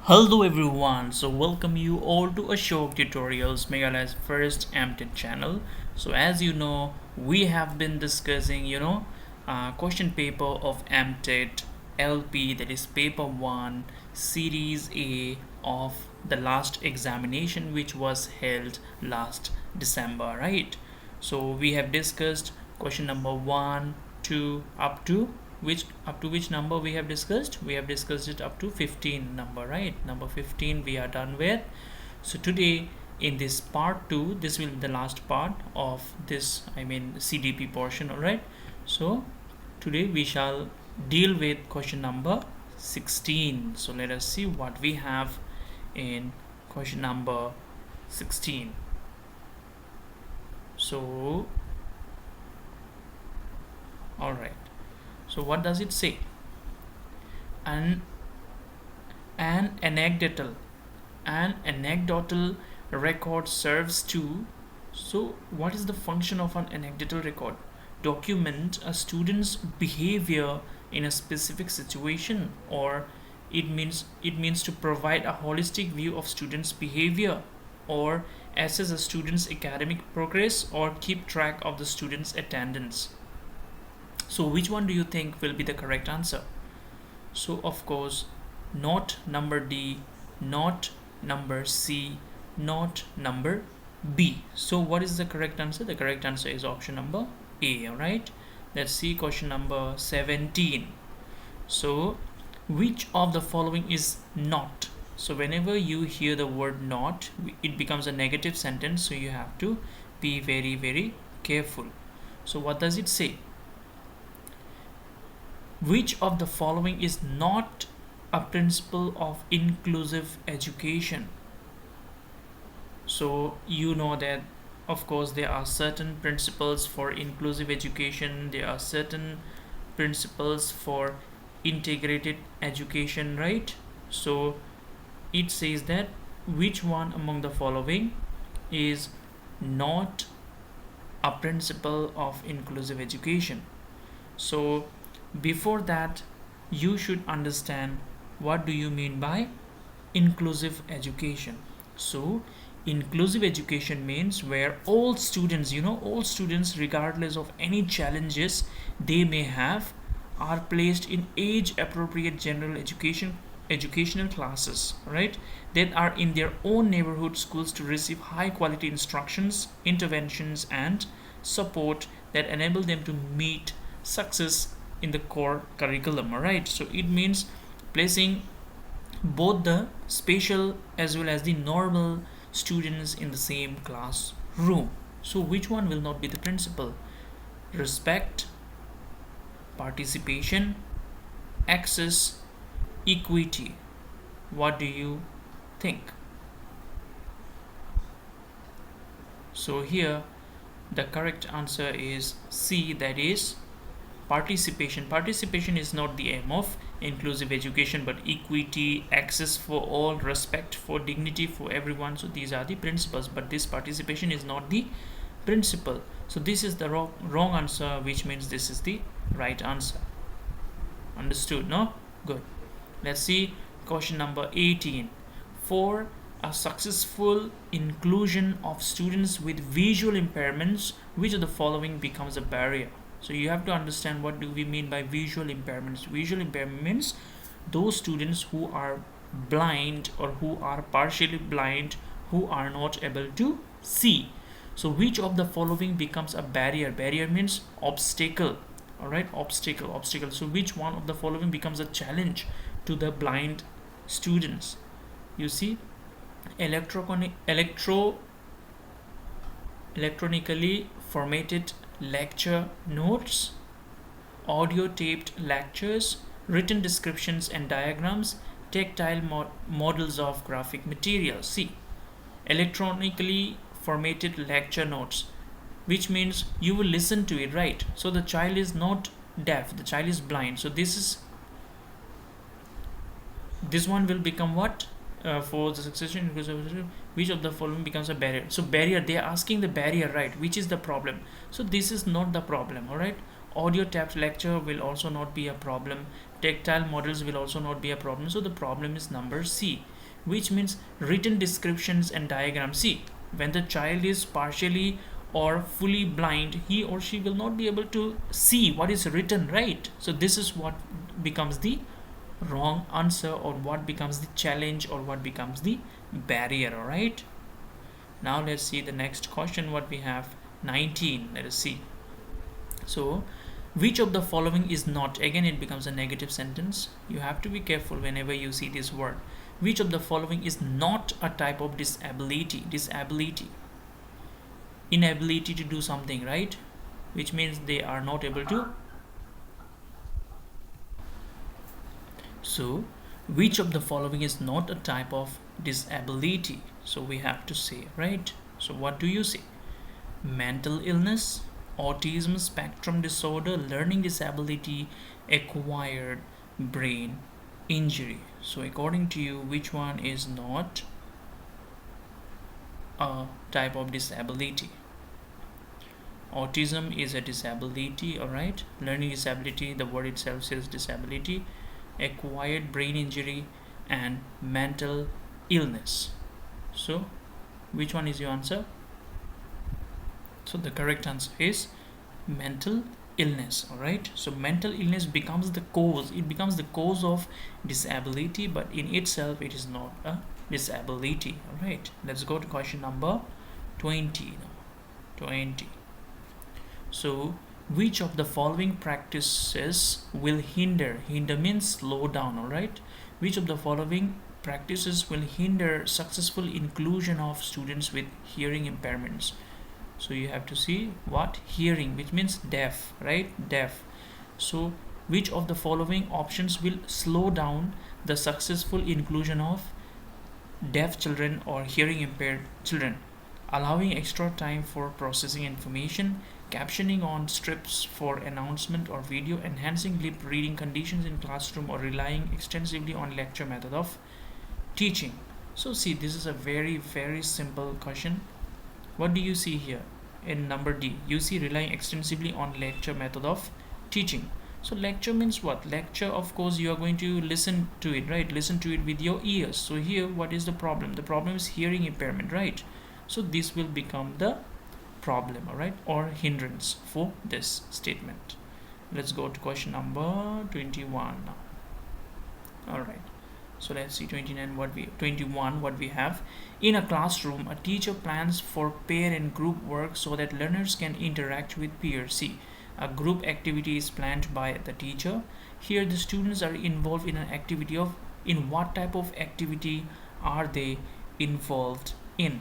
Hello everyone, so welcome you all to Ashok Tutorials, Meghalaya's first Mtet channel. So as you know, we have been discussing, question paper of Mtet LP, that is paper 1, series A of the last examination which was held last December, right? So we have discussed question number 1, 2 up to which number we have discussed. We have discussed it up to 15 number, right? Number 15 we are done with. So today in this part 2, this will be the last part of this, CDP portion. All right, so today we shall deal with question number 16. So let us see what we have in question number 16. So all right, so what does it say? An anecdotal record serves to, so what is the function of an anecdotal record? Document a student's behavior in a specific situation, or it means to provide a holistic view of students' behavior, or assess a student's academic progress, or keep track of the student's attendance. So which one do you think will be the correct answer? So of course, not number D, not number C, not number B. So what is the correct answer? The correct answer is option number A. All right, let's see question number 17. So which of the following is not? So whenever you hear the word not, it becomes a negative sentence, so you have to be very careful. So what does it say? Which of the following is not a principle of inclusive education? So you know that of course there are certain principles for inclusive education, there are certain principles for integrated education, right? So it says that which one among the following is not a principle of inclusive education? So before that, you should understand what do you mean by inclusive education. So inclusive education means where all students, regardless of any challenges they may have, are placed in age appropriate general educational classes, right, that are in their own neighborhood schools to receive high quality instructions, interventions and support that enable them to meet success in the core curriculum. All right, so it means placing both the special as well as the normal students in the same classroom. So which one will not be the principle? Respect, participation, access, equity. What do you think? So here the correct answer is C, that is participation. Participation is not the aim of inclusive education, but equity, access for all, respect for dignity for everyone. So these are the principles, but this participation is not the principle. So this is the wrong answer, which means this is the right answer. Understood? No? Good. Let's see question number 18. For a successful inclusion of students with visual impairments, which of the following becomes a barrier? So you have to understand what do we mean by visual impairments. Visual impairment means those students who are blind or who are partially blind, who are not able to see. So which of the following becomes a barrier? Barrier means obstacle. All right, obstacle. So which one of the following becomes a challenge to the blind students? You see, electronically formatted lecture notes, audio taped lectures, written descriptions and diagrams, tactile models of graphic material. See, electronically formatted lecture notes, which means you will listen to it, right? So the child is not deaf, the child is blind. So this one will become what? For the succession, which of the following becomes a barrier? So barrier, they are asking the barrier, right? Which is the problem? So this is not the problem. All right, audio tapped lecture will also not be a problem, tactile models will also not be a problem. So the problem is number C. which means written descriptions and diagrams. See, when the child is partially or fully blind, he or she will not be able to see what is written, right? So this is what becomes the wrong answer, or what becomes the challenge, or what becomes the barrier. All right, now let's see the next question what we have. 19, let us see. So which of the following is not, again it becomes a negative sentence. You have to be careful whenever you see this word. Which of the following is not a type of disability? Disability, inability to do something, right? Which means they are not able to. So which of the following is not a type of disability? So we have to say, right? So what do you say? Mental illness, autism spectrum disorder, learning disability, acquired brain injury. So according to you, which one is not a type of disability? Autism is a disability, all right. Learning disability, the word itself says disability. Acquired brain injury and mental illness. So which one is your answer? So the correct answer is mental illness. All right, so mental illness becomes the cause, it becomes the cause of disability, but in itself it is not a disability. All right, let's go to question number 20 now. 20. So which of the following practices will hinder means slow down, all right? Which of the following practices will hinder successful inclusion of students with hearing impairments? So you have to see what hearing, which means deaf, right? Deaf. So which of the following options will slow down the successful inclusion of deaf children or hearing impaired children? Allowing extra time for processing information, captioning on strips for announcement or video, enhancing lip reading conditions in classroom, or relying extensively on lecture method of teaching. So see, this is a very simple question. What do you see here in number D? You see relying extensively on lecture method of teaching. So lecture means what? Lecture, of course, you are going to listen to it, right? Listen to it with your ears. So here, what is the problem? The problem is hearing impairment, right? So this will become the problem, all right, or hindrance for this statement. Let's go to question number 21 now. All right, so let's see 21 what we have. In a classroom, a teacher plans for pair and group work so that learners can interact with peers. See, a group activity is planned by the teacher. Here the students are involved in an activity of, in what type of activity are they involved in?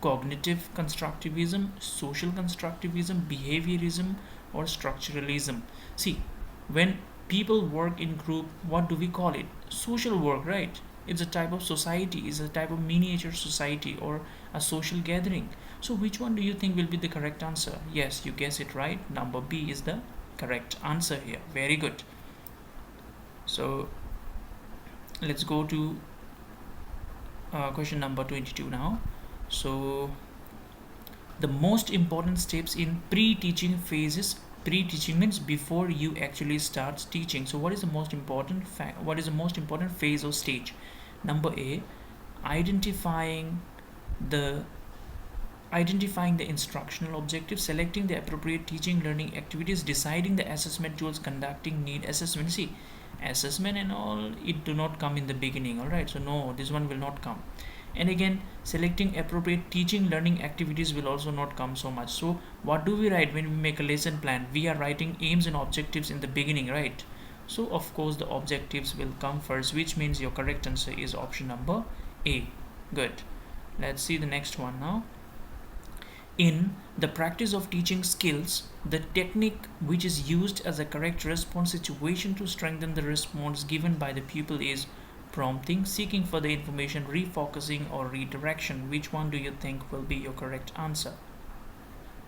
Cognitive constructivism, social constructivism, behaviorism, or structuralism. See, when people work in group, what do we call it? Social work, right? It's a type of society, it's a type of miniature society or a social gathering. So which one do you think will be the correct answer? Yes, you guess it right. Number B is the correct answer here. Very good. So let's go to question number 22 now. So the most important steps in pre-teaching phases. Pre-teaching means before you actually start teaching. So what is the most important phase or stage? Number A, identifying the instructional objectives, selecting the appropriate teaching learning activities, deciding the assessment tools, conducting need assessment. See, assessment and all, it do not come in the beginning, all right? So no, this one will not come. And again, selecting appropriate teaching learning activities will also not come so much. So what do we write when we make a lesson plan? We are writing aims and objectives in the beginning, right? So of course the objectives will come first, which means your correct answer is option number A. Good. Let's see the next one now. In the practice of teaching skills, the technique which is used as a correct response situation to strengthen the response given by the pupil is prompting, seeking further information, refocusing, or redirection. Which one do you think will be your correct answer?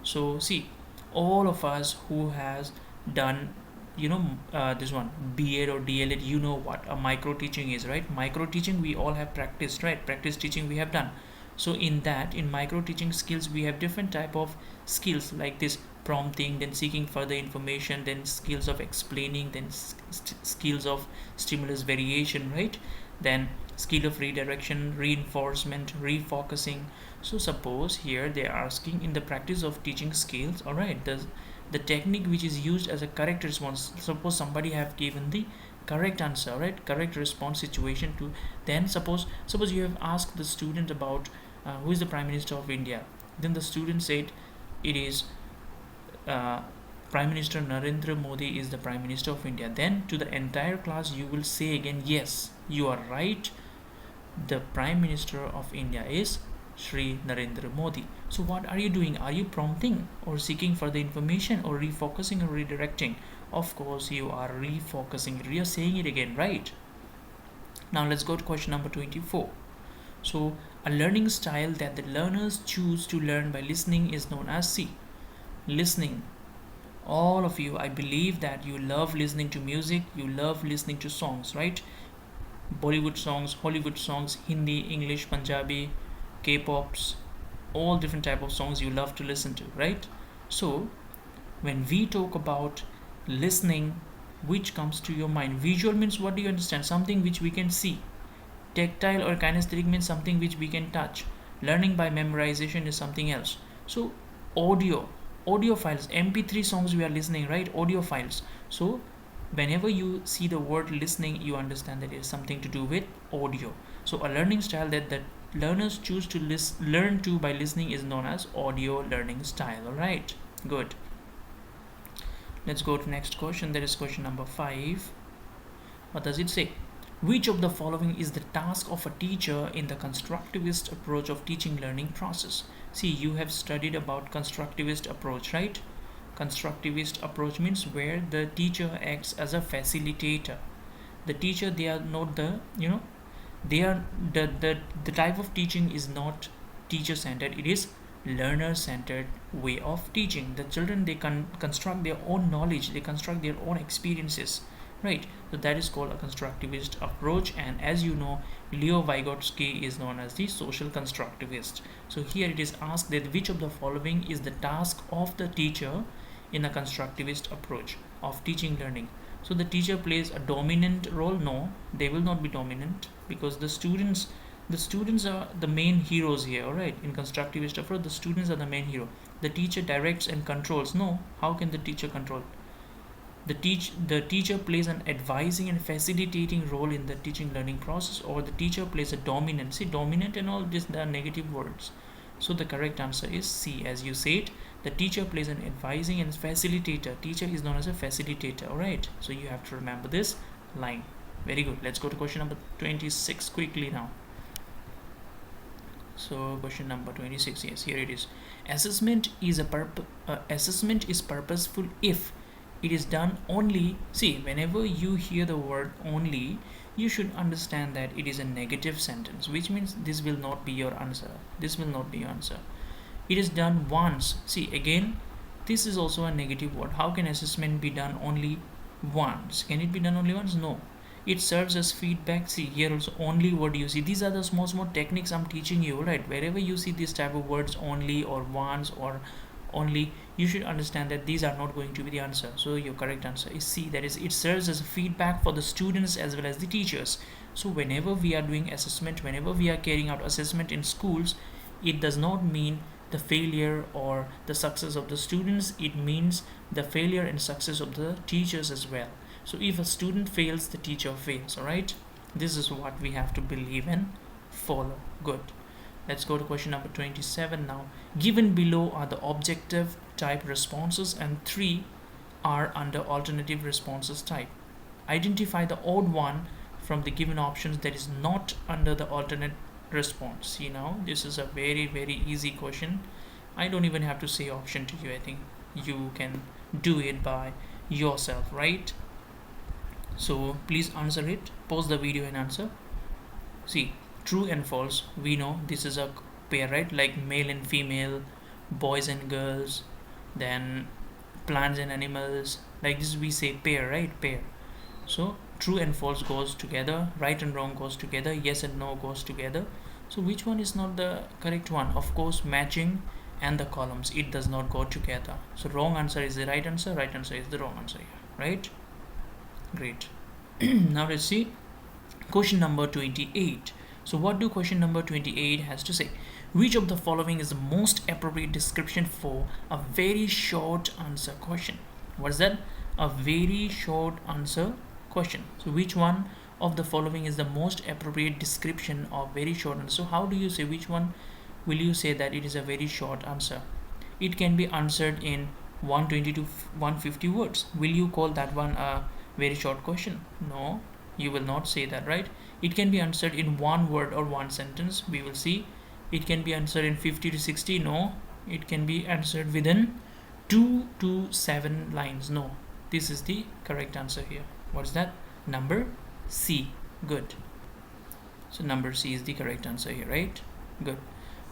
So see, all of us who has done this one B.Ed or D.L.Ed, you know what a micro teaching is, right? Micro teaching we all have practiced, right? Practice teaching we have done. So in that, in micro teaching skills, we have different type of skills like this: prompting, then seeking further information, then skills of explaining, then skills of stimulus variation, right? Then skill of redirection, reinforcement, refocusing. So suppose here they are asking, in the practice of teaching skills, all right, the technique which is used as a correct response. Suppose somebody have given the correct answer, right, correct response situation to, then suppose you have asked the student about who is the Prime Minister of India. Then the student said it is uh, Prime Minister Narendra Modi is the Prime Minister of India. Then to the entire class you will say again, yes, you are right, the Prime Minister of India is Shri Narendra Modi. So what are you doing? Are you prompting or seeking further information or refocusing or redirecting? Of course you are refocusing, you are saying it again, right? Now let's go to question number 24. So a learning style that the learners choose to learn by listening is known as C. Listening. All of you, I believe that you love listening to music, you love listening to songs, right? Bollywood songs, Hollywood songs, Hindi, English, Punjabi, K-pops, all different type of songs you love to listen to, right? So when we talk about listening, which comes to your mind? Visual means, what do you understand? Something which we can see. Tactile or kinesthetic means something which we can touch. Learning by memorization is something else. So audio files, mp3 songs we are listening, right? Audio files. So whenever you see the word listening, you understand that it is something to do with audio. So a learning style that the learners choose to learn to by listening is known as audio learning style. All right, good. Let's go to next question. That is question number 5. What does it say? Which of the following is the task of a teacher in the constructivist approach of teaching learning process? See, you have studied about constructivist approach, right? Constructivist approach means where the teacher acts as a facilitator. The teacher, they are not the, they are the type of teaching is not teacher centered, it is learner centered way of teaching. The children, they construct their own knowledge, they construct their own experiences, right? So that is called a constructivist approach. And as you know, Leo Vygotsky is known as the social constructivist. So here it is asked that which of the following is the task of the teacher in a constructivist approach of teaching learning? So the teacher plays a dominant role? No, they will not be dominant, because the students are the main heroes here. All right, in constructivist approach, the students are the main hero. The teacher directs and controls? No, how can the teacher control? The teacher plays an advising and facilitating role in the teaching learning process, or the teacher plays a dominant. See, dominant and all this, they are negative words. So the correct answer is C. As you said, the teacher plays an advising and facilitator. Teacher is known as a facilitator. All right, so you have to remember this line. Very good. Let's go to question number 26 quickly now. So question number 26, yes, here it is. Assessment is purposeful if it is done only. See, whenever you hear the word only, you should understand that it is a negative sentence, which means this will not be your answer. This will not be your answer. It is done once. See, again, this is also a negative word. How can assessment be done only once? Can it be done only once? No. It serves as feedback. See, here also only word you see. These are the small techniques I'm teaching you, right? Wherever you see this type of words, only or once or only, you should understand that these are not going to be the answer. So your correct answer is C. That is, it serves as feedback for the students as well as the teachers. So whenever we are doing assessment, whenever we are carrying out assessment in schools, it does not mean the failure or the success of the students. It means the failure and success of the teachers as well. So if a student fails, the teacher fails. All right, this is what we have to believe and follow. Good. Let's go to question number 27 now. Given below are the objective type responses and 3 are under alternative responses type. Identify the odd one from the given options that is not under the alternate response. This is a very, very easy question. I don't even have to say option to you. I think you can do it by yourself, right? So please answer it. Pause the video and answer. See, true and false, we know this is a pair, right? Like male and female, boys and girls, then plants and animals. Like this we say pair, right? Pair. So true and false goes together, right and wrong goes together, yes and no goes together. So which one is not the correct one? Of course, matching and the columns, it does not go together. So wrong answer is the right answer, right answer is the wrong answer here, right? Great. Now let's see question number 28. So what do question number 28 has to say? Which of the following is the most appropriate description for a very short answer question? What is that? A very short answer question. So which one of the following is the most appropriate description of very short answer? So how do you say which one will you say that it is a very short answer? It can be answered in 120 to 150 words. Will you call that one a very short question? No, you will not say that, right? It can be answered in one word or one sentence. We will see. It can be answered in 50 to 60. No, it can be answered within 2 to 7 lines. No, this is the correct answer here. What is that? Number C. Good. So number C is the correct answer here, right? Good.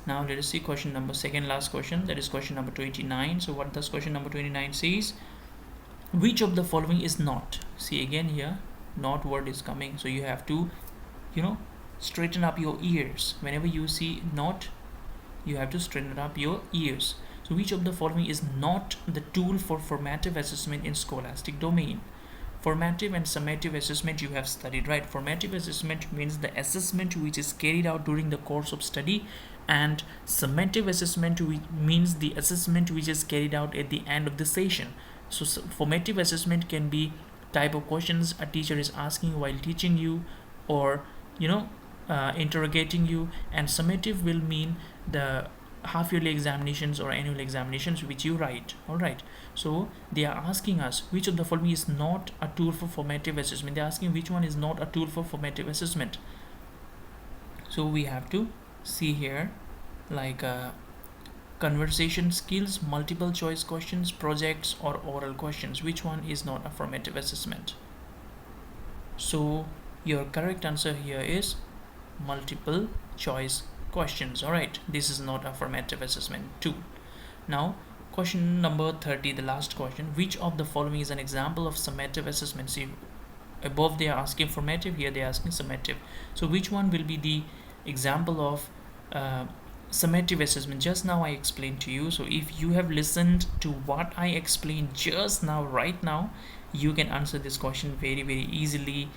Now let us see question number second last question, that is question number 29. So what does question number 29 says? Which of the following is not? See again here, not word is coming, so you have to straighten up your ears. Whenever you see not, you have to straighten up your ears. So which of the following is not the tool for formative assessment in scholastic domain? Formative and summative assessment you have studied, right? Formative assessment means the assessment which is carried out during the course of study, and summative assessment means the assessment which is carried out at the end of the session. So formative assessment can be type of questions a teacher is asking while teaching you, or interrogating you, and summative will mean the half-yearly examinations or annual examinations which you write. All right, so they are asking us which of the following is not a tool for formative assessment. They're asking which one is not a tool for formative assessment. So we have to see here, like conversation skills, multiple choice questions, projects, or oral questions. Which one is not a formative assessment? So your correct answer here is multiple choice questions. All right, this is not a formative assessment tool. Now question number 30, the last question. Which of the following is an example of summative assessment? See, above they are asking formative, here they are asking summative. So which one will be the example of summative assessment? Just now I explained to you. So if you have listened to what I explained just now, right now, you can answer this question very easily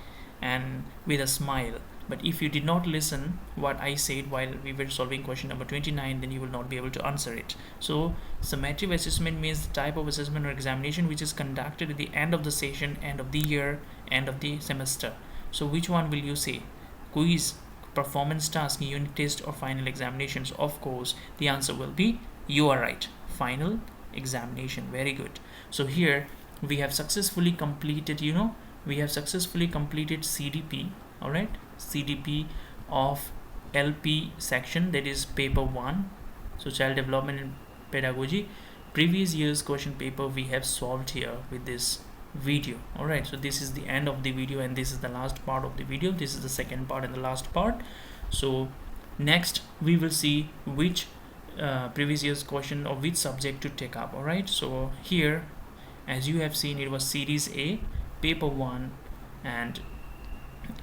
and with a smile. But if you did not listen what I said while we were solving question number 29, then you will not be able to answer it. So summative assessment means the type of assessment or examination which is conducted at the end of the session, end of the year, end of the semester. So which one will you say? Quiz, performance task, unit test, or final examinations? Of course the answer will be, you are right, final examination. Very good. So here we have successfully completed CDP. all right, CDP of LP section, that is paper 1. So child development and pedagogy, previous year's question paper we have solved here with this video. All right, so this is the end of the video and this is the last part of the video. This is the second part and the last part. So next we will see which previous year's question or which subject to take up. All right, so here as you have seen, it was series A, paper 1, and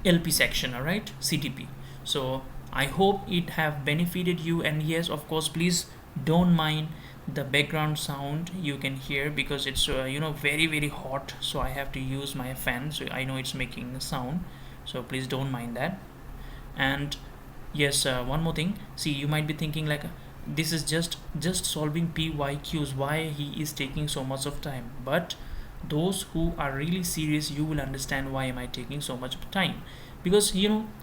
LP section. All right, CDP. So I hope it have benefited you, and yes, of course, please don't mind the background sound you can hear because it's very hot, so I have to use my fan, so I know it's making sound, so please don't mind that. And yes, one more thing. See, you might be thinking like, this is just solving PYQs, why he is taking so much of time? But those who are really serious, you will understand why am I taking so much of time, because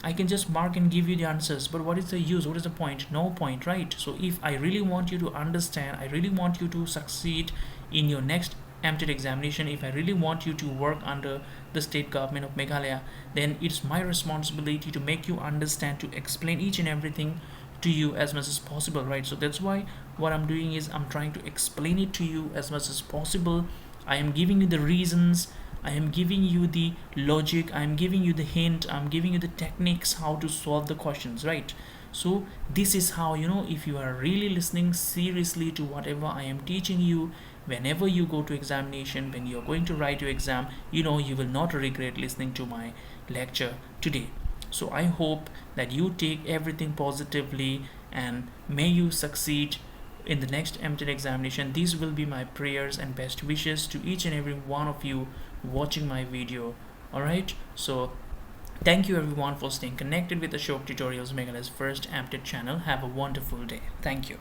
I can just mark and give you the answers, but what is the use? What is the point? No point, right? So if I really want you to understand, I really want you to succeed in your next Mtet examination, if I really want you to work under the state government of Meghalaya, then it's my responsibility to make you understand, to explain each and everything to you as much as possible, right? So that's why what I'm doing is I'm trying to explain it to you as much as possible. I am giving you the reasons, I am giving you the logic, I am giving you the hint, I'm giving you the techniques how to solve the questions, right? So this is how, if you are really listening seriously to whatever I am teaching you, whenever you go to examination, when you're going to write your exam, you will not regret listening to my lecture today. So I hope that you take everything positively, and may you succeed in the next Mtet examination. These will be my prayers and best wishes to each and every one of you watching my video. Alright, so thank you everyone for staying connected with the Ashok Tutorials Meghalaya's first Mtet channel. Have a wonderful day. Thank you.